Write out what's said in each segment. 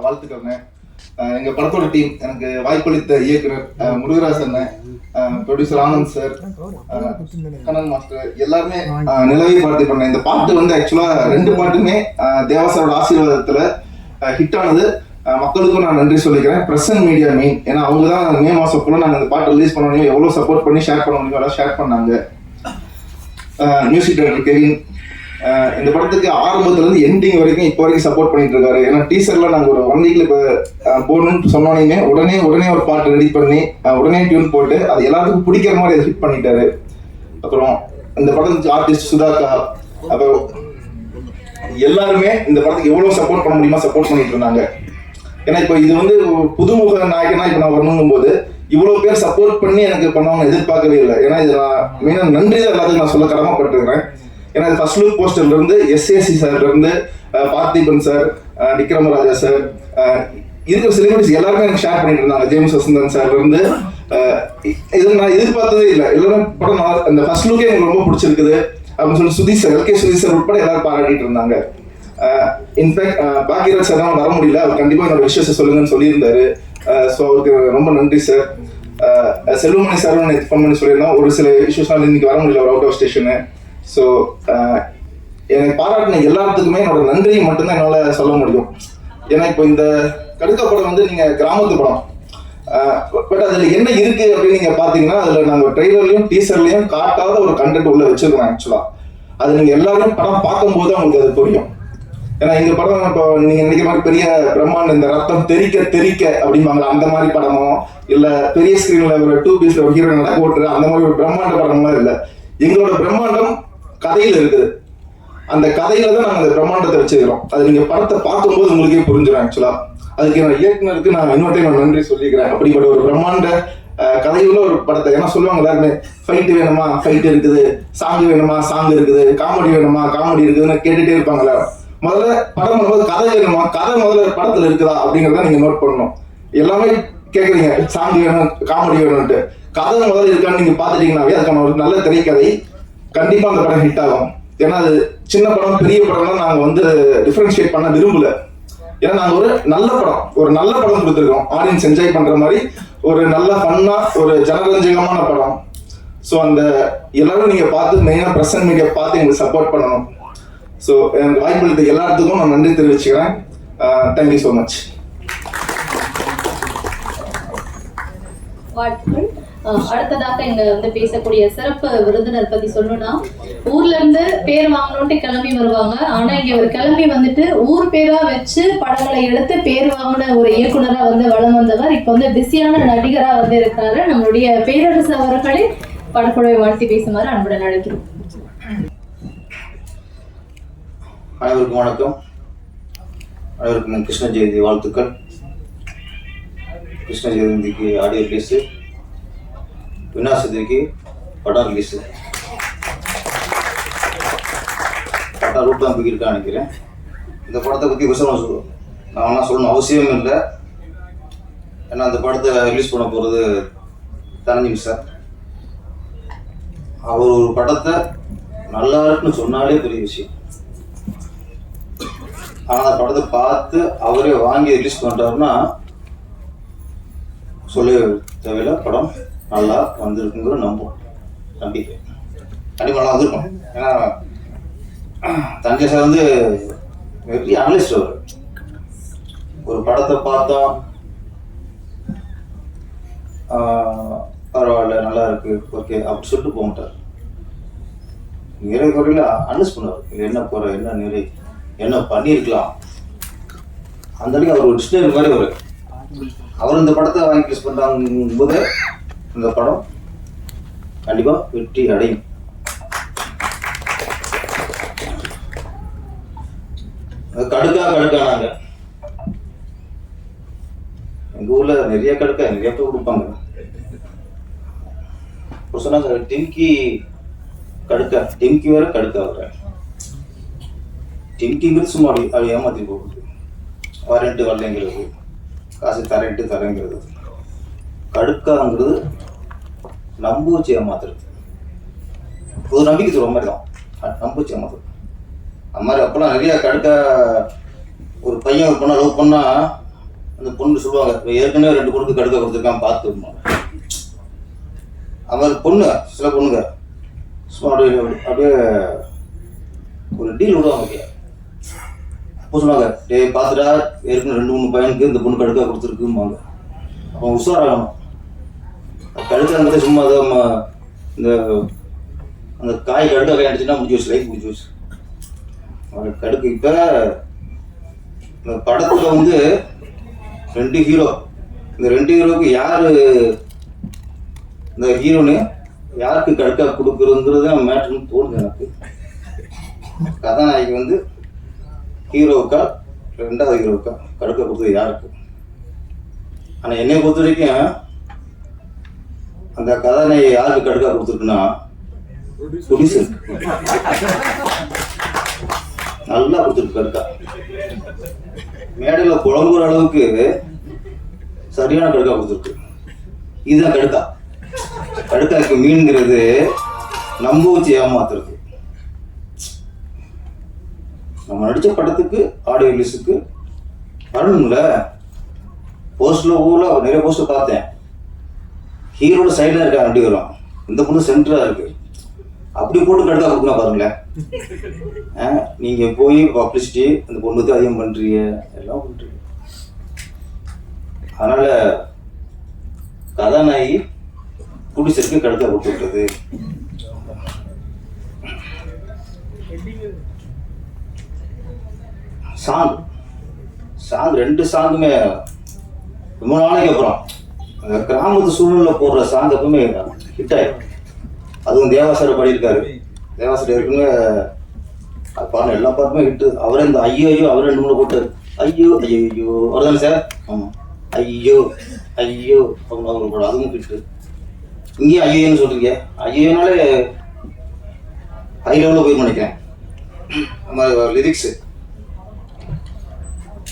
வாழ்த்துக்கள்ண்ணே. எங்க படத்தோட டீம், எனக்கு வாய்ப்பளித்த இயக்குனர் முருகராஜ் அண்ணன், producer Anand sir, Kannan master, எல்லாருமே நிலவை பாட்டு பண்ணேன். இந்த பாட்டு வந்து ஆக்சுவலா 2 பாட்டுமே தேவாசரோட ஆசீர்வாதத்துல ஹிட் ஆனது. மக்களுக்கும் நான் நன்றி சொல்லிக்கிறேன். பிரஸ் அண்ட் மீடியா மெயின், ஏன்னா அவங்க தான் மே மாசம் கூட நாங்கள் இந்த பாட்டு ரிலீஸ் பண்ண முடியும், எவ்வளோ சப்போர்ட் பண்ணி ஷேர் பண்ண முடியும் எல்லாம் ஷேர் பண்ணாங்க. மியூசிக் டைரக்டர் கெவின் இந்த படத்துக்கு ஆரம்பத்துல இருந்து எண்டிங் வரைக்கும் இப்போ வரைக்கும் சப்போர்ட் பண்ணிட்டு இருக்காரு. ஏன்னா டீசர்ல நாங்க ஒரு 1 வீக்ல இப்போ போடணும்னு சொன்னோன்னே உடனே ஒரு பாட்டு ரெடி பண்ணி உடனே டியூன் போட்டு அது எல்லாத்துக்கும் பிடிக்கிற மாதிரி அதை ஹிட் பண்ணிட்டாரு. அப்புறம் இந்த படத்துக்கு ஆர்டிஸ்ட் சுதாக்கா, அப்புறம் எல்லாருமே இந்த படத்துக்கு எவ்வளவு சப்போர்ட் பண்ண முடியுமா சப்போர்ட் பண்ணிட்டு இருந்தாங்க. ஏன்னா இப்போ இது வந்து புதுமுக நாயகனா இப்போ நான் வரணும் போது இவ்வளவு பேர் சப்போர்ட் பண்ணி எனக்கு பண்ணவங்க எதிர்பார்க்கவே இல்லை. ஏன்னா இது நான் மெயினா நன்றி தான் எல்லாத்துக்கும் நான் சொல்ல கடமைப்பட்டிருக்கிறேன். ஏன்னா ஃபர்ஸ்ட் லுக் போஸ்டர்ல இருந்து எஸ்ஏசி சார்ல இருந்து பார்த்திபன் சார், விக்ரமராஜா சார், இருக்கிற செலிபிரிட்டிஸ் எல்லாருமே எனக்கு ஷேர் பண்ணிட்டு இருந்தாங்க. ஜேம்ஸ் வசந்தன் சார்ல இருந்து இது நான் எதிர்பார்த்ததே இல்லை. எல்லாரும் படம் அந்த ஃபர்ஸ்ட் லுக்கே எனக்கு ரொம்ப பிடிச்சிருக்குது அப்படின்னு சொல்லி Sudhish sir, LK Sudhish sir உட்பட எல்லாரும் பாராட்டிட்டு இருந்தாங்க. இன்ஃபேக்ட் பாக்யராஜ் சார் தான் வர முடியல, அவர் கண்டிப்பா என்னோட விஷயத்தை சொல்லுங்கன்னு சொல்லியிருந்தாரு. ஸோ அவருக்கு ரொம்ப நன்றி சார். செல்வமணி சார் ஃபோன் பண்ணி சொல்லியிருந்தோம், ஒரு சில இஷ்யூஸ்னால இன்னைக்கு வர முடியல, ஒரு அவுட் ஆஃப் ஸ்டேஷனு. ஸோ எனக்கு பாராட்டின எல்லாத்துக்குமே என்னோட நன்றியை மட்டும்தான் என்னால் சொல்ல முடியும். ஏன்னா இப்போ இந்த கடுக்கா படம் வந்து நீங்கள் கிராமத்து படம், பட் அதில் என்ன இருக்கு அப்படின்னு நீங்கள் பார்த்தீங்கன்னா அதில் நாங்கள் ட்ரெய்லர்லையும் டீசர்லையும் காட்டாத ஒரு கண்டென்ட் உள்ள வச்சிருக்கோம். ஆக்சுவலாக அது நீங்கள் எல்லாரும் படம் பார்க்கும்போது அவங்களுக்கு அது புரியும். ஏன்னா இந்த படம் இப்போ நீங்கள் நினைக்கிற மாதிரி பெரிய பிரம்மாண்டம், இந்த ரத்தம் தெறிக்க அப்படிம்பாங்களா அந்த மாதிரி படமோ இல்லை பெரிய ஸ்க்ரீன்ல ஒரு 2 பீஸ்ல ஒரு ஹீரோ நடக்க ஓட்டுற அந்த மாதிரி ஒரு பிரம்மாண்ட படம்லாம் இல்லை. எங்களோட பிரம்மாண்டம் கதையில் இருக்குது. அந்த கதையில தான் நாங்கள் அந்த பிரம்மாண்டத்தை வச்சுக்கிறோம். அது நீங்க படத்தை பார்க்கும்போது உங்களுக்கே புரிஞ்சிடும். ஆக்சுவலா அதுக்கு என்னோட இயக்குனருக்கு நான் இன்னொரு டைம் நன்றி சொல்லிக்கிறேன். அப்படிப்பட்ட ஒரு பிரம்மாண்ட கதையுள்ள ஒரு படத்தை, ஏன்னா சொல்லுவாங்க எல்லாருமே ஃபைட் வேணுமா ஃபைட் இருக்குது, சாங் வேணுமா சாங் இருக்குது, காமெடி வேணுமா காமெடி இருக்குதுன்னு கேட்டுட்டே இருப்பாங்களா. முதல்ல படம் பண்ணும்போது கதை வேணுமா, கதை முதல்ல படத்துல இருக்குதா அப்படிங்கிறத நீங்க நோட் பண்ணணும். எல்லாமே கேட்குறீங்க சாங் வேணும் காமெடி வேணும்ட்டு, கதை முதல்ல இருக்கான்னு நீங்க பாத்துட்டீங்கன்னாவே அதுக்கான ஒரு நல்ல திரைக்கதை கண்டிப்பா அந்த படம் ஹிட் ஆகும். ஏன்னா அது சின்ன படம் பெரிய படம்லாம் நாங்க வந்து டிஃபரன்ஷியேட் பண்ண விரும்பல. ஏன்னா நாங்க ஒரு நல்ல படம் கொடுத்துருக்கோம், ஆடியன்ஸ் என்ஜாய் பண்ற மாதிரி ஒரு நல்ல ஃபன்னா ஒரு ஜனரஞ்சகமான படம். ஸோ அந்த எல்லாரும் நீங்க பார்த்து மெயினா பிரஸ் அண்ட் மீடியா பார்த்து எங்களுக்கு சப்போர்ட் பண்ணணும். ஸோ எனக்கு வாய்ப்பு எல்லாத்துக்கும் நான் நன்றி தெரிவிச்சுக்கிறேன். Thank you so much. அடுத்ததாக இங்க வந்து பேசக்கூடிய சிறப்பு விருந்தினர் பத்தி சொல்லணும்னா, ஊர்ல இருந்து பேர் வாங்கணும்ட்டு கிளம்பி வருவாங்க. ஆனா இங்க ஒரு கிளம்பி வந்துட்டு ஊர் பேரா வச்சு படங்களை எடுத்து பேர் வாங்கின ஒரு இயக்குனரா வந்து வளம் வந்தவர். இப்ப வந்து பிஸியான நடிகரா வந்து இருக்காரு. நம்மளுடைய பேரரசு அவர்களை படக்குழுவை வாழ்த்தி பேசுமாறு அன்புடன் அழைக்கிறோம். அனைவருக்கும் வணக்கம். அனைவருக்கும் கிருஷ்ண ஜெயந்தி வாழ்த்துக்கள். கிருஷ்ண ஜெயந்திக்கு ஆடியோ ரிலீஸு, விநாசத்திற்கு படம் ரிலீஸு. படம் ரூட் தான் போய்க்கிருக்கான்னு நினைக்கிறேன். இந்த படத்தை பற்றி நான் சொல்லணும் அவசியம் இல்லை. ஏன்னா அந்த படத்தை ரிலீஸ் பண்ண போகிறது தனஞ்சிங் சார். அவர் ஒரு படத்தை நல்லா இருக்குன்னு சொன்னாலே பெரிய விஷயம். ஆனால் அந்த படத்தை பார்த்து அவரே வாங்கி ரிலீஸ் பண்ணுறாருன்னா சொல்ல தேவையில்லை, படம் நல்லா வந்திருக்குங்கிற நம்பும். கண்டிப்பாக நல்லா வந்திருக்கும். ஏன்னா தஞ்சை சார் வந்து வெரி அனலிஸ்ட். அவர் ஒரு படத்தை பார்த்தோம், பரவாயில்ல நல்லா இருக்கு ஓகே அப்படி சொல்லிட்டு போக மாட்டார். நிறை குறையில அனலிஸ்ட் பண்ணுவார். இல்லை என்ன குறை, என்ன நிறை, என்ன பண்ணியிருக்கலாம். அந்த அன்றைக்கி அவர் ஒரு டிஸ்பிளே மாதிரி அவர் இந்த படத்தை வாங்கி ரிலீஸ் பண்ணுறாங்க போது இந்த படம் கண்டிப்பா வெற்றி அடையும். கடுக்கானாங்க எங்க ஊர்ல நிறைய நிறைய பேர் கொடுப்பாங்க. சொன்னாங்க டிங்கி கடுக்கா, டிங்கி வேற கடுக்கா வர. டிங்கிங்கிறது சும்மா அது ஏமாத்தி போகுது. வாரண்ட்டு வரலைங்கிறது, காசு தரேங்கிறது. கடுக்காங்கிறது நம்ப வச்சு ஏமாத்துறது, ஒரு நம்பிக்கை சொல்ற மாதிரி தான். நம்ப வச்சு ஏமாத்துறது அந்த மாதிரி. அப்பெல்லாம் நிறைய கடுக்க ஒரு பையன் ஒரு பொண்ணை லவ் பண்ணா அந்த பொண்ணு சொல்லுவாங்க, ஏற்கனவே 2 பொண்ணுக்கு கடுக்க கொடுத்துருக்கான் பார்த்துருப்பாங்க. அவர் பொண்ணு சில பொண்ணுங்க சும்மா அப்படியே ஒரு டீல் விடுவாங்க. அப்போ சொன்னாங்க, டேய் பார்த்துட்டா ஏற்கனவே 2-3 பையனுக்கு இந்த பொண்ணு கடுக்க கொடுத்துருக்குமாங்க. அவன் உஷாராகணும். கடுக்காங்கிறத சும்மா தான் இந்த அந்த காய் கடுக்க கையாண்டுச்சுன்னா முடிஞ்சு வச்சு, லைஃப் முடிஞ்சு வச்சு. கடுக்கு இப்போ இந்த படத்தில் வந்து 2 ஹீரோ, இந்த 2 ஹீரோவுக்கு யார் இந்த ஹீரோன்னு யாருக்கு கடுக்கா கொடுக்குறதுங்கிறது தான் மேட்ருன்னு தோணுது எனக்கு. கதாநாயகி வந்து ஹீரோவுக்கா 2வது ஹீரோவுக்கா கடுக்க கொடுத்தது யாருக்கு? ஆனால் என்னை பொறுத்த வரைக்கும் அந்த கதாநாயகி யாருக்கு கடுக்கா கொடுத்துருக்குன்னா ப்ரொடியூசர் நல்லா கொடுத்துருக்கு கடுக்கா. மேடையில் புலம்புற அளவுக்கு சரியான கடுக்கா கொடுத்துருக்கு. இதுதான் கடுக்கா. கடுக்காக்கு மீன்கிறது நம்ப வச்சு ஏமாத்துறது. நம்ம நடிச்ச படத்துக்கு ஆடியோ ரிலீஸுக்கு வரணும்ல. போஸ்டர்ல ஊரில் நிறைய போஸ்டர் பார்த்தேன். ஹீரோட சைடில் இருக்கா 2 பேரும், இந்த பொண்ணு சென்டராக இருக்கு. அப்படி போட்டு கடுக்கா கொடுக்கணும் பாருங்களேன். நீங்கள் போய் பப்ளிசிட்டி அந்த பொண்ணுக்கு அதிகம் பண்ணுறீங்க, எல்லாம் பண்ணுறீங்க. அதனால கதாநாயகி ப்ரொடியூசருக்கு கடுக்கா கொடுத்து விட்டது. சாங் 2 சாங்குமே ரொம்ப நாளைக்கு அப்புறம் அந்த கிராமத்து சூழ்நிலை போடுற சாங் எப்பவுமே ஹிட் ஆயிடும். அதுவும் தேவாசார பாடியிருக்காரு. தேவாசார இருக்குங்க அது பாருங்க, எல்லா பாட்டுமே ஹிட்டு. அவரே இந்த ஐயோ ஐயோ அவர் 2-3 போட்டார். ஐயோ ஐயோ ஐயோ அவர் தானே சார்? ஆமாம், ஐயோ ஐயோ அப்படின்னு அவர் போட, அதுவும் ஹிட்டு. இங்கேயும் ஐயோன்னு சொல்றீங்க. ஐயோனாலே ஹை லெவலில் போய் நினைக்கிறேன். நம்ம லிரிக்ஸு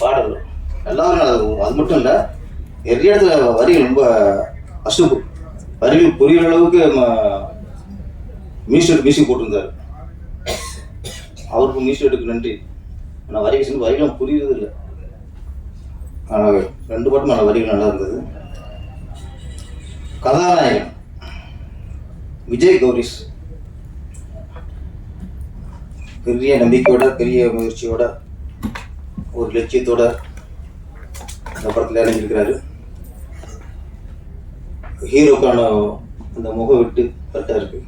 பாடல் எல்லாரும் அது மட்டும் இல்லை, நிறைய இடத்துல வரிகள் ரொம்ப அஷ்டப்பு வரிகள் புரியுற அளவுக்கு மியூசிக் போட்டிருந்தார். அவருக்கு மியூசிக்கு நன்றி. ஆனால் வரிகளும் புரியுறது இல்லை. ஆனால் 2 பாட்டும் நல்ல வரிகள் நல்லா இருந்தது. கதாநாயகன் விஜய் கௌரிஷ் பெரிய நம்பிக்கையோட, பெரிய முயற்சியோட, ஒரு லட்சியத்தோட இந்த படத்தில் இறங்கியிருக்கிறாரு. ஹீரோக்கான அந்த முக விட்டு கரெக்டாக இருக்கு.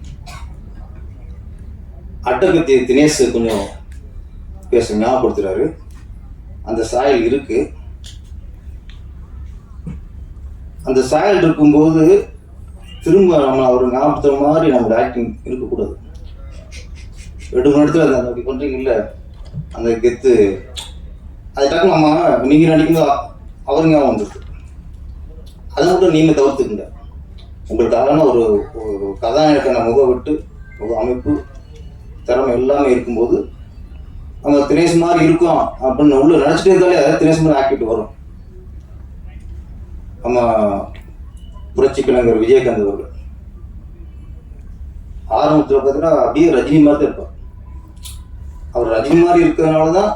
அட்டகத்தி தினேஷ் கொஞ்சம் பேச ஞாபகப்படுத்துறாரு. அந்த சாயல் இருக்கு. அந்த சாயல் இருக்கும்போது திரும்ப நம்ம அவர் ஞாபகத்துற மாதிரி நம்மளோட ஆக்டிங் இருக்கக்கூடாது. 2-3 இடத்துல அந்த அப்படி பண்ணுறீங்கல்ல, அந்த கெத்து அது டக்கு நம்ம நீங்கள் நடிக்கும்போது அவர் ஞாபகம் வந்துருக்கு. அதை மட்டும் நீங்கள் தவிர்த்துக்குங்க. உங்களுக்கான ஒரு கதாநாயகன முக விட்டு முக அமைப்பு திறமை எல்லாமே இருக்கும்போது நம்ம தினேஷ் மாதிரி இருக்கும் அப்படின்னு உள்ள நினச்சிட்டே இருந்தாலே தினேஷ் மாதிரி ஆக்கிட்டு வரும். நம்ம புரட்சி கலைஞர் விஜயகாந்த் அவர்கள் ஆரம்பத்தில் பார்த்தீங்கன்னா அப்படியே ரஜினி மாதிரி தான் இருப்பார். அவர் ரஜினி மாதிரி இருக்கிறதுனால தான்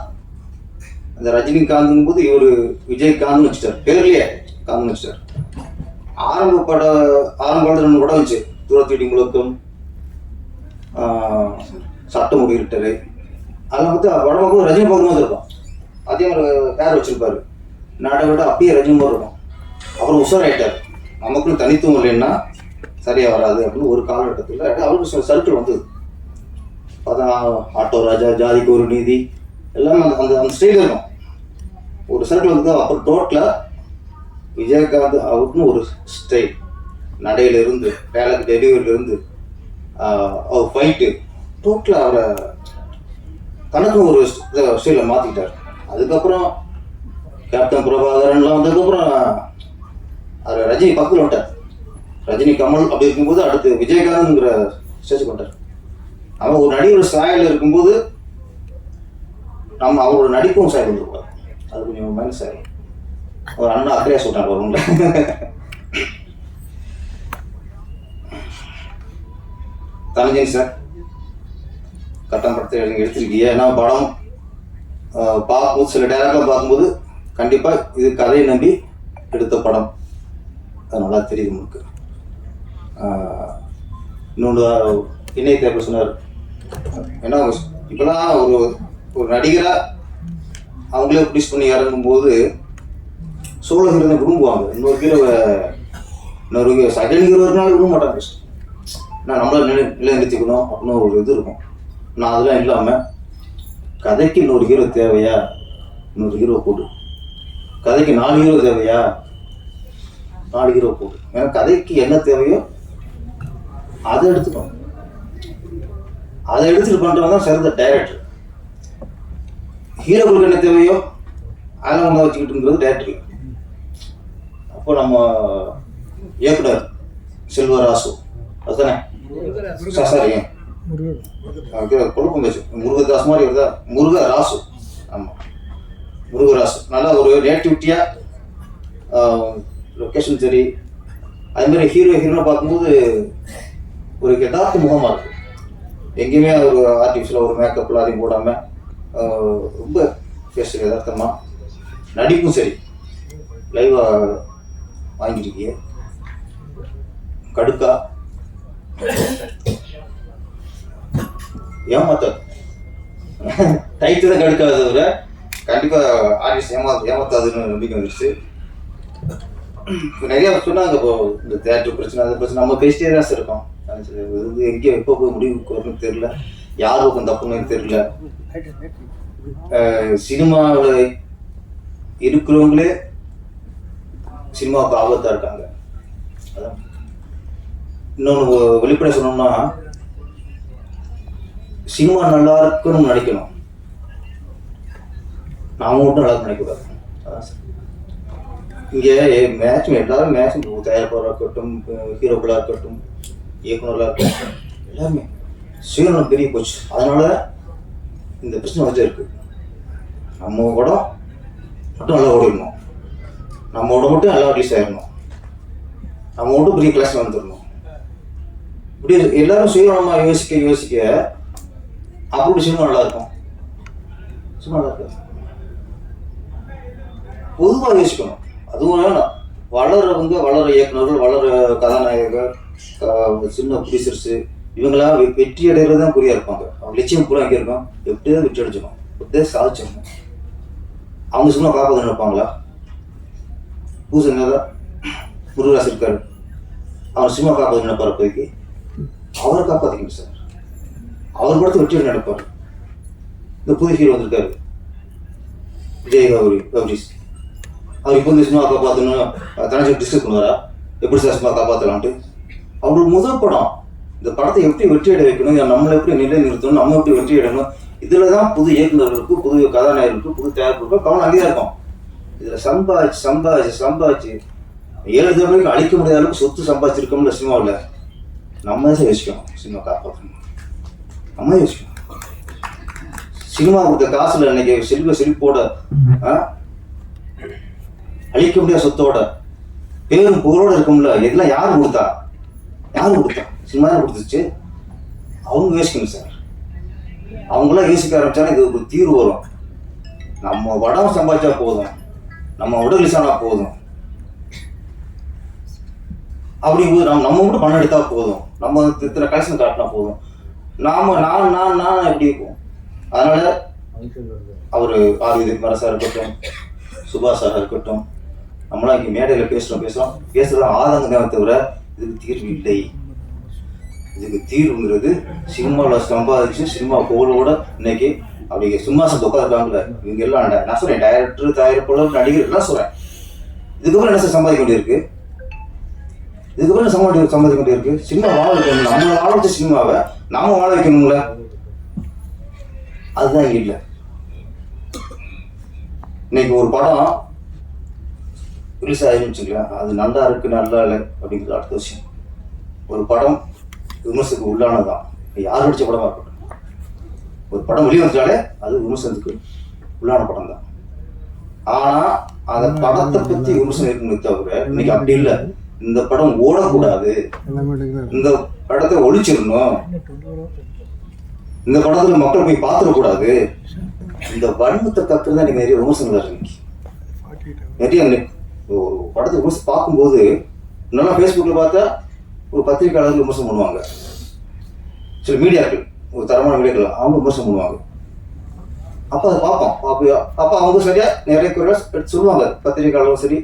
அந்த ரஜினிகாந்துங்கும் போது இவர் விஜயகாந்த்னு வச்சுட்டார். பேர்லயே காந்த்னு வச்சுட்டார். ஆரம்ப படம் 2 படம் வச்சு தூரத்தீடி முழக்கம், சட்டம் முடிவிட்டரு, அதில் வந்து படம் பார்க்கும் ரஜினி பார்க்குற மாதிரி இருக்கும். அதே மாதிரி பேர் வச்சிருப்பாரு. நாடகோட அப்படியே ரஜினி மாதிரி இருக்கும். அப்புறம் உஷாராயிட்டார். நமக்குன்னு தனித்துவம் இல்லைன்னா சரியாக வராது அப்படின்னு ஒரு காலகட்டத்தில் அவருக்கு சர்க்கிள் வந்தது. அதான் ஆட்டோ ராஜா, ஜாதிக்கு ஒரு நீதி எல்லாமே அந்த அந்த ஸ்டைல் இருக்கும். ஒரு சர்க்கிள் வந்து அப்புறம் டோட்டலாக விஜயகாந்த் அவருக்குன்னு ஒரு ஸ்டைல், நடையிலிருந்து டேலக் டெலிவரியிலிருந்து அவர் ஃபைட்டு டோட்டலாக அவரை தனக்குன்னு ஒரு ஸ்டைலில் மாற்றிக்கிட்டார். அதுக்கப்புறம் கேப்டன் பிரபாகரன்லாம் வந்ததுக்கப்புறம் அவர் ரஜினி பக்கத்தில் வந்துட்டார். ரஜினி கமல் அப்படி இருக்கும்போது அடுத்து விஜயகாந்த்ங்கிற ஸ்டேஜுக்கு வந்துட்டார். அவன் ஒரு நடிகர் சாயல் இருக்கும்போது நம்ம அவரோட நடிப்பும் சாயல் வந்துருப்பார். அது கொஞ்சம் மைனஸ் ஆகும். ஒரு அண்ணா அக்கறையாக சொல்கிறாங்க வரும்ல. தனஞ்சன் சார் கட்டம் படத்தை எடுத்திருக்கீங்க. ஏன்னா படம் பார்க்கும்போது சில டேரக்டாக பார்க்கும்போது கண்டிப்பாக இது கதையை நம்பி எடுத்த படம், அது நல்லா தெரியுது உங்களுக்கு. இன்னொன்று இணைய தேர்வு சொன்னார், ஏன்னா இப்போலாம் ஒரு நடிகராக அவங்களே ப்ரொடியூஸ் பண்ணி இறங்கும்போது சோழ ஹீரோனை விரும்புவாங்க. இன்னொரு செகண்ட் ஹீரோ இருந்தாலும் விரும்ப மாட்டாங்க. நான் நம்மள நிலைநிறுத்திக்கணும் அப்படின்னு ஒரு இது இருக்கும். நான் அதெல்லாம் இல்லாமல் கதைக்கு இன்னொரு ஹீரோ தேவையா, இன்னொரு ஹீரோ போட்டு. கதைக்கு 4 ஹீரோ தேவையா, 4 ஹீரோ போட்டு. ஏன்னா கதைக்கு என்ன தேவையோ அதை எடுத்துக்கணும். அதை எடுத்துட்டு பண்ணுறவங்க தான் சிறந்த டைரக்டர். ஹீரோக்களுக்கு என்ன தேவையோ அதெல்லாம் ஒன்றா வச்சுக்கிட்டுங்கிறது டைரக்டர். அப்போ நம்ம இயக்குனர் செல்வராசு அதுதானே சாரி குழப்பம் பேசு, முருகதாஸ் மாதிரி வருதா, முருகராசு. ஆமாம், முருகராசு நல்லா ஒரு நேட்டிவிட்டியாக, லொக்கேஷன் சரி, அதுமாதிரி ஹீரோனை பார்க்கும்போது ஒரு யதார்த்த முகமாக இருக்குது. எங்கேயுமே ஒரு ஆர்டிஃபிஷியலாக ஒரு மேக்கப்லாம் அதையும் போடாமல் ரொம்ப ஃபேஸ் யதார்த்தமாக. நடிப்பும் சரி லைவாக வாங்கியிருக்கீங்க. கடுக்கா ஏமாத்த டைட்டு தான் கடுக்காத தவிர கண்டிப்பாக ஆர்டிஸ்ட் ஏமாத்தாதுன்னு நம்பிக்கை வந்துருச்சு. நிறையா சொன்னாங்க. இப்போ இந்த தேட்டர் பிரச்சனை, அது பிரச்சனை நம்ம பேசிட்டே தான் சார் இருக்கோம். இது எங்கேயோ எப்போ போய் முடிவுக்கு வரணும்னு தெரியல, யார் பக்கம் தப்புன்னு தெரியல. சினிமாவில் இருக்கிறவங்களே சினிமாவுக்கு ஆபத்தாக இருக்காங்க. அதான் இன்னொன்று வெளிப்படை சொன்னோம்னா, சினிமா நல்லா இருக்குன்னு நினைக்கணும், நாம மட்டும் நல்லா நினைக்கக்கூடாது. அதான் சார் இங்கே மேக்ஸிமம் எல்லாரும் மேக்ஸிமம் தயாரிப்பாளராக இருக்கட்டும், ஹீரோக்களாக இருக்கட்டும், இயக்குநர்களாக இருக்கட்டும், எல்லாருமே சுயநலம் பெரிய போச்சு. அதனால இந்த பிரச்சனை வச்சு இருக்கு. நம்ம படம் மட்டும் நல்லா ஓடிடணும், நம்மளோட மட்டும் நல்லா ரிலீஸ் ஆகிடணும், நம்ம மட்டும் பெரிய கிளாஸ் வந்துடணும். இப்படி எல்லாரும் சுயநலமாக யோசிக்க அப்படி சினிமா நல்லா இருக்கும். சினிமா நல்லா இருக்கும். பொதுவாக யோசிக்கணும். அதுவும் வேணாம், வளர இயக்குநர்கள், வளர கதாநாயகர்கள், சின்ன ப்ரொடியூசர்ஸு, இவங்களாம் வெற்றி அடைகிறது தான் குறியாக இருப்பாங்க. அவங்க லட்சியம் பூரா எங்கே இருக்கும், எப்படியாவது வெற்றி அடிச்சிடணும், எப்படியாவது சாதிச்சிடணும். அவங்க சினிமா காப்பாற்ற நினைப்பாங்களா? பூசங்க முருகராசு இருக்காரு, அவர் சினிமா காப்பாற்ற நினைப்பார். இப்போதைக்கு அவரை காப்பாற்றிக்கணும் சார். அவர் படத்தை வெற்றி நினைப்பார். இந்த புது ஹீரோ வந்திருக்காரு விஜய் கௌரிஸ், அவர் இப்போ இந்த சினிமா காப்பாற்றணும் தனிச்சு டிஸ்கஸ் பண்ணுவாரா, எப்படி சார் சினிமா காப்பாற்றலான்ட்டு? அவங்களுக்கு முதல் படம், இந்த படத்தை எப்படி வெற்றி அடைய வைக்கணும், நம்மளை எப்படி நிலை நிறுத்தணும், நம்ம எப்படி வெற்றி அடையணும், இதில் தான் புது இயக்குநர்களுக்கு, புது கதாநாயகர்களுக்கு, புது தயாரிப்புக்கு கவனம் அங்கேயே இருக்கும். இதில் சம்பாதிச்சு 7 தடவைக்கு அழிக்க முடியாத அளவுக்கு சொத்து சம்பாதிச்சிருக்கோம்ல சினிமாவில். நம்ம தான் யோசிக்கணும், சினிமா காப்பாற்றணும், நம்ம யோசிக்கணும். சினிமா கொடுத்த காசுல இன்னைக்கு செழிப்போட அழிக்க முடியாத சொத்தோட பேரும் புகழோட இருக்கும்ல, இதெல்லாம் யாரு கொடுத்தா? சினிமா தான் கொடுத்துச்சு. அவங்க யோசிக்கணும் சார். அவங்களாம் யோசிக்க ஆரம்பிச்சாலும் இது ஒரு தீர்வு வரும். நம்ம படம் சம்பாதிச்சா போதும், நம்ம உடல் ரிலீஸானா போதும், அப்படிங்கும்போது நம்ம மட்டும் பணம் எடுத்தா போதும், நம்ம இத்தனை கலெக்ஷன் காட்டினா போதும், நான் எப்படி இருக்கும். அதனால அவர் ஆர்வி சார் இருக்கட்டும், சுபாஷ் சார் இருக்கட்டும், நம்மளாம் இங்கே மேடையில் பேசுகிறோம் ஆதங்கம் தவிர இதுக்கு தீர்வு இல்லை. இதுக்கு தீர்வுங்கிறது சினிமாவில் சம்பாதிச்சு சினிமா புகழோட இன்னைக்கு அப்படி சிம்மாசனத்தை உட்காந்துருக்காங்களே இவங்க எல்லாம். நான் சொல்றேன், டைரக்டர், தயாரிப்பாளர், நடிகர் எல்லாம் சொல்றேன். இதுக்கப்புறம் என்ன சார் சம்பாதிக்க வேண்டியிருக்கு? இதுக்கப்புறம் சம்பாதிக்க வேண்டியிருக்கு? சினிமா வாழ வைக்கணும். நம்மளை வாழ வச்ச சினிமாவை நாம வாழ வைக்கணுங்கள, அதுதான் இங்க இல்லை. இன்னைக்கு ஒரு படம் ரிலீஸ் ஆயிருந்துச்சுங்களேன், அது நல்லா இருக்கு நல்லா இல்லை அப்படிங்கிறது அடுத்த விஷயம். ஒரு படம் விமர்சனத்துக்கு உள்ளானதான், யார் நடிச்ச படமா இருக்கட்டும். ஒரு படம் வெளியே வந்துட்டாலே அது விமர்சனத்துக்கு உள்ளான படம் தான். ஆனா அந்த படத்தை பத்தி விமர்சனம் இருக்குன்னு தவிர இன்னைக்கு அப்படி இல்லை. இந்த படம் ஓடக்கூடாது, இந்த படத்தை ஒழிச்சிடணும், இந்த படத்துல மக்கள் போய் பார்த்துடக்கூடாது, இந்த வன்மத்தை கத்துறதா இன்னைக்கு நிறைய விமர்சனங்கள் இருக்கு. நிறைய ஒரு படத்தை விமர்சனம் பார்க்கும்போது நல்லா ஃபேஸ்புக்கில் பார்த்தா ஒரு பத்திரிகையாளர்கள் விமர்சனம் பண்ணுவாங்க, சில மீடியாக்கள் ஒரு தரமான மீடியாக்கள் அவங்க விமர்சனம் பண்ணுவாங்க. அப்போ அதை பார்ப்போம். அப்போ அவங்க சரியாக நிறைய குறைகள் எடுத்து சொல்லுவாங்க, பத்திரிகையாளர்களும் சரி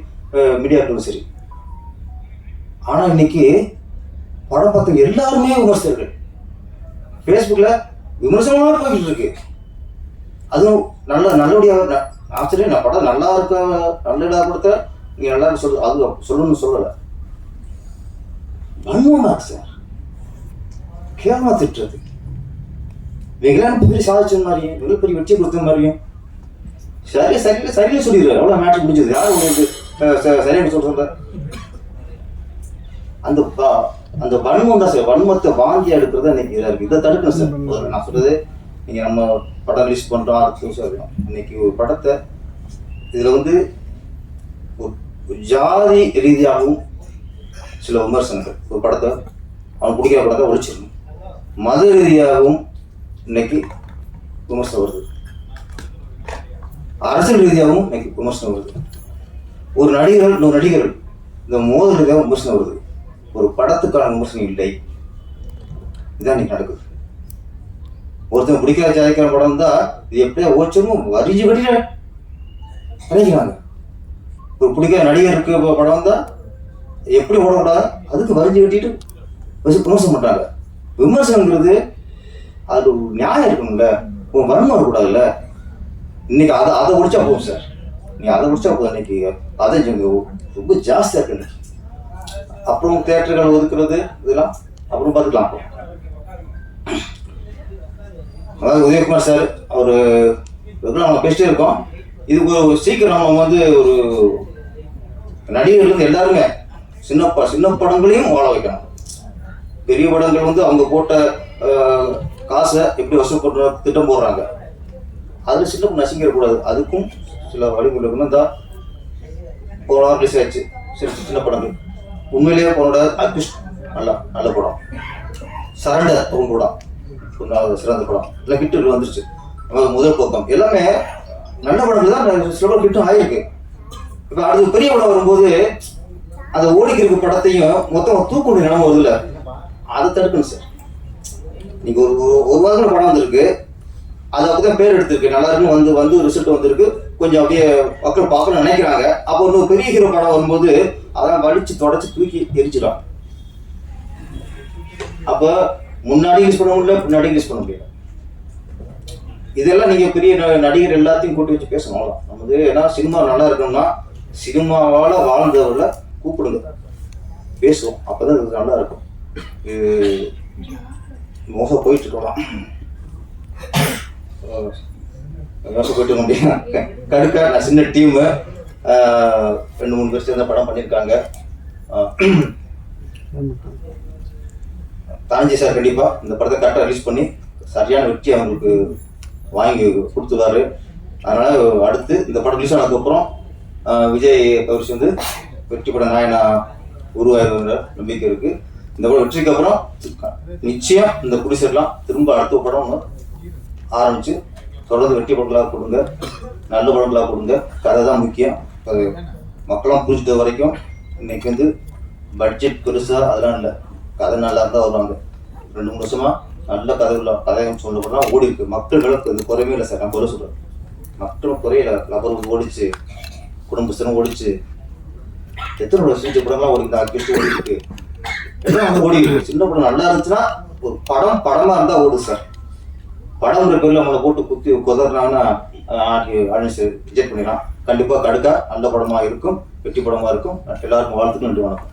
மீடியாக்களும் சரி. ஆனால் இன்னைக்கு படம் பார்த்த எல்லாருமே விமர்சகர்கள் ஃபேஸ்புக்கில் விமர்சனமாக போய்கிட்டு இருக்கு. அதுவும் நல்லபடியாக ஆச்சரியம். நான் படம் நல்லா இருக்க நல்ல கொடுத்த நீங்கள் நல்லா சொல்ல அது சொல்லணும்னு சொல்லலை. வன்மமாக சார் கேவலமாக திட்டுறது. வெகுலாம் பெரிய சாதிச்ச மாதிரியும் மிகப்பெரிய வெற்றி கொடுத்த மாதிரியும் சரியா சொல்லிடுறாரு. எவ்வளோ மேட்ச் முடிஞ்சது, யார் உங்களுக்கு சரியாக சொல்ற அந்த வன்மம் தான் சார். வன்மத்தை வாங்கி எடுக்கிறது இன்னைக்கு இதாக இருக்குது. இதை தடுக்கணும் சார். நான் சொல்றது, நீங்கள் நம்ம படம் ரிலீஸ் பண்ணுறோம், அடுத்த சார் இன்னைக்கு ஒரு படத்தை இதில் வந்து ஒரு ஜாதி ரீதியாகவும் சில விமர்சனங்கள், ஒரு படத்தை அவன் பிடிக்கிற படத்தை ஒழிச்சிடணும். மத ரீதியாகவும் இன்னைக்கு விமர்சனம் வருது, அரசியல் ரீதியாகவும் இன்னைக்கு விமர்சனம் வருது. ஒரு நடிகர்கள் இன்னொரு நடிகர்கள் இந்த மோதல் ரீதியாகவும் விமர்சனம் வருது. ஒரு படத்துக்கான விமர்சனம் இல்லை. இதுதான் இன்னைக்கு நடக்குது. ஒருத்தன் பிடிக்காத ஜாதிக்கான படம் தான் இது எப்படியா ஓச்சமும் வரிஞ்சு கட்டிட நினைக்கிறாங்க. ஒரு பிடிக்காத நடிகருக்கு படம் தான் எப்படி ஓடக்கூடாது அதுக்கு வரிஞ்சு கட்டிட்டு விமர்சனம் பண்றாங்க. விமர்சனங்கிறது அது ஒரு நியாயம் இருக்கணும்ல, உன் வன்மம் இருக்கக்கூடாதுல்ல. இன்னைக்கு அதை முடிச்சா போகும் சார். நீ அதை முடிச்சா போதும். இன்னைக்கு அதை ரொம்ப ஜாஸ்தியா இருக்கு. அப்புறம் தியேட்டர்கள் ஒதுக்குறது இதெல்லாம் அப்புறம் பார்த்துக்கலாம். அதாவது உதயகுமார் சார் அவர் நம்ம பேசிட்டே இருக்கோம். இதுக்கு ஒரு சீக்கிரம் நம்ம வந்து ஒரு நடிகர்கள் எல்லாருமே சின்ன படங்களையும் வாழ வைக்கணும். பெரிய படங்கள் வந்து அவங்க போட்ட காசை எப்படி வசூல் பண்ற திட்டம் போடுறாங்க, அதில் சின்ன படம் நசிங்கிடக்கூடாது. அதுக்கும் சில வழிமுறைகள் தான் போன வாரம் ரிலீஸ் ஆயிடுச்சு. சின்ன படங்கள் உண்மையிலேயே போனோட அக்யூஸ்ட் நல்ல படம். சரண்டர் ஒரு படம் சிறந்த படம். இல்லை ஹிட்டு வந்துருச்சு. முதல் பக்கம் எல்லாமே நல்ல படங்கள் தான். சில படம் ஹிட்டும் ஆயிருக்கு. இப்போ அடுத்து பெரிய படம் வரும்போது அந்த ஓடிக்கிற படத்தையும் மொத்தம் தூக்கணும் நிலைமை வருது இல்லை, அதை தடுக்கணும் சார். நீங்க ஒரு வாரத்தில் படம் வந்திருக்கு, அது அப்பதான் பேர் எடுத்திருக்கு, நல்லா இருக்குன்னு வந்து ரிசல்ட் வந்திருக்கு, கொஞ்சம் அப்படியே மக்கள் பார்க்கணும்னு நினைக்கிறாங்க. அப்போ இன்னும் பெரிய ஹீரோ படம் வரும்போது அதான் வலிச்சு தொடச்சி தூக்கி எரிச்சிடும். அப்ப முன்னாடி யூஸ் பண்ண முடியல, பின்னாடி யூஸ் பண்ண முடியல. இதெல்லாம் நீங்க பெரிய நடிகர் எல்லாத்தையும் கூட்டி வச்சு பேசணும். நமது ஏன்னா சினிமா நல்லா இருக்கணும்னா சினிமாவால வாழ்ந்தவர்களை கூப்பிடுங்க, பேசுவோம். அப்பதான் இது நல்லா இருக்கும். மோசம் போயிட்டு இருக்கலாம், மோசம் போயிட்டு இருக்க முடியும். கடுக்கா நான் சின்ன டீமு 2-3 பேர் சேர்ந்த படம் பண்ணியிருக்காங்க. தாஞ்சி சார் கண்டிப்பா இந்த படத்தை கரெக்டாக ரிலீஸ் பண்ணி சரியான வெற்றி அவங்களுக்கு வாங்கி கொடுத்துருவாரு. அதனால அடுத்து இந்த படம் ரிலீஸ் ஆனதுக்கப்புறம் விஜய் கவர்ச்சி வந்து வெற்றி படம் நாயனா உருவாயிருந்த நம்பிக்கை இருக்கு. இந்த படம் வெற்றிக்கு அப்புறம் நிச்சயம் இந்த குடிசைலாம் திரும்ப அடுத்த படம் ஆரம்பிச்சு தொடர்ந்து வெற்றி படங்களாக கொடுங்க, நல்ல படங்களாக கொடுங்க. கதை தான் முக்கியம். அது மக்களாம் புரிஞ்சுட்ட வரைக்கும் இன்னைக்கு வந்து பட்ஜெட் பெருசா அதெல்லாம் இல்லை, கதை நல்லா இருந்தால் வருவாங்க. 2-3 வருஷமா நல்ல கதையும் சொல்லப்படலாம் ஓடி இருக்கு. மக்களுக்கு இந்த குறைவே இல்லை சார். நான் குறை சொல்றேன், மக்களும் குறையில. லபர் ஓடிச்சு, குடும்பஸ்தனம் ஓடிச்சு, எத்தனை வருஷம் படம்லாம் ஓடி ஓடி இருக்கு, எல்லாம் வந்து ஓடி இருக்கு. சின்ன படம் நல்லா இருந்துச்சுன்னா ஒரு படமா இருந்தா ஓடுது சார். படம்ன்ற பேர்ல நம்மளை போட்டு குத்தி குதறினாங்கன்னா ரிஜெக்ட் பண்ணிடலாம். கண்டிப்பா கடுக்கா நல்ல படமா இருக்கும், வெற்றி படமா இருக்கும். எல்லாருக்கும் வாழ்த்துக்கள். நன்றி, வணக்கம்.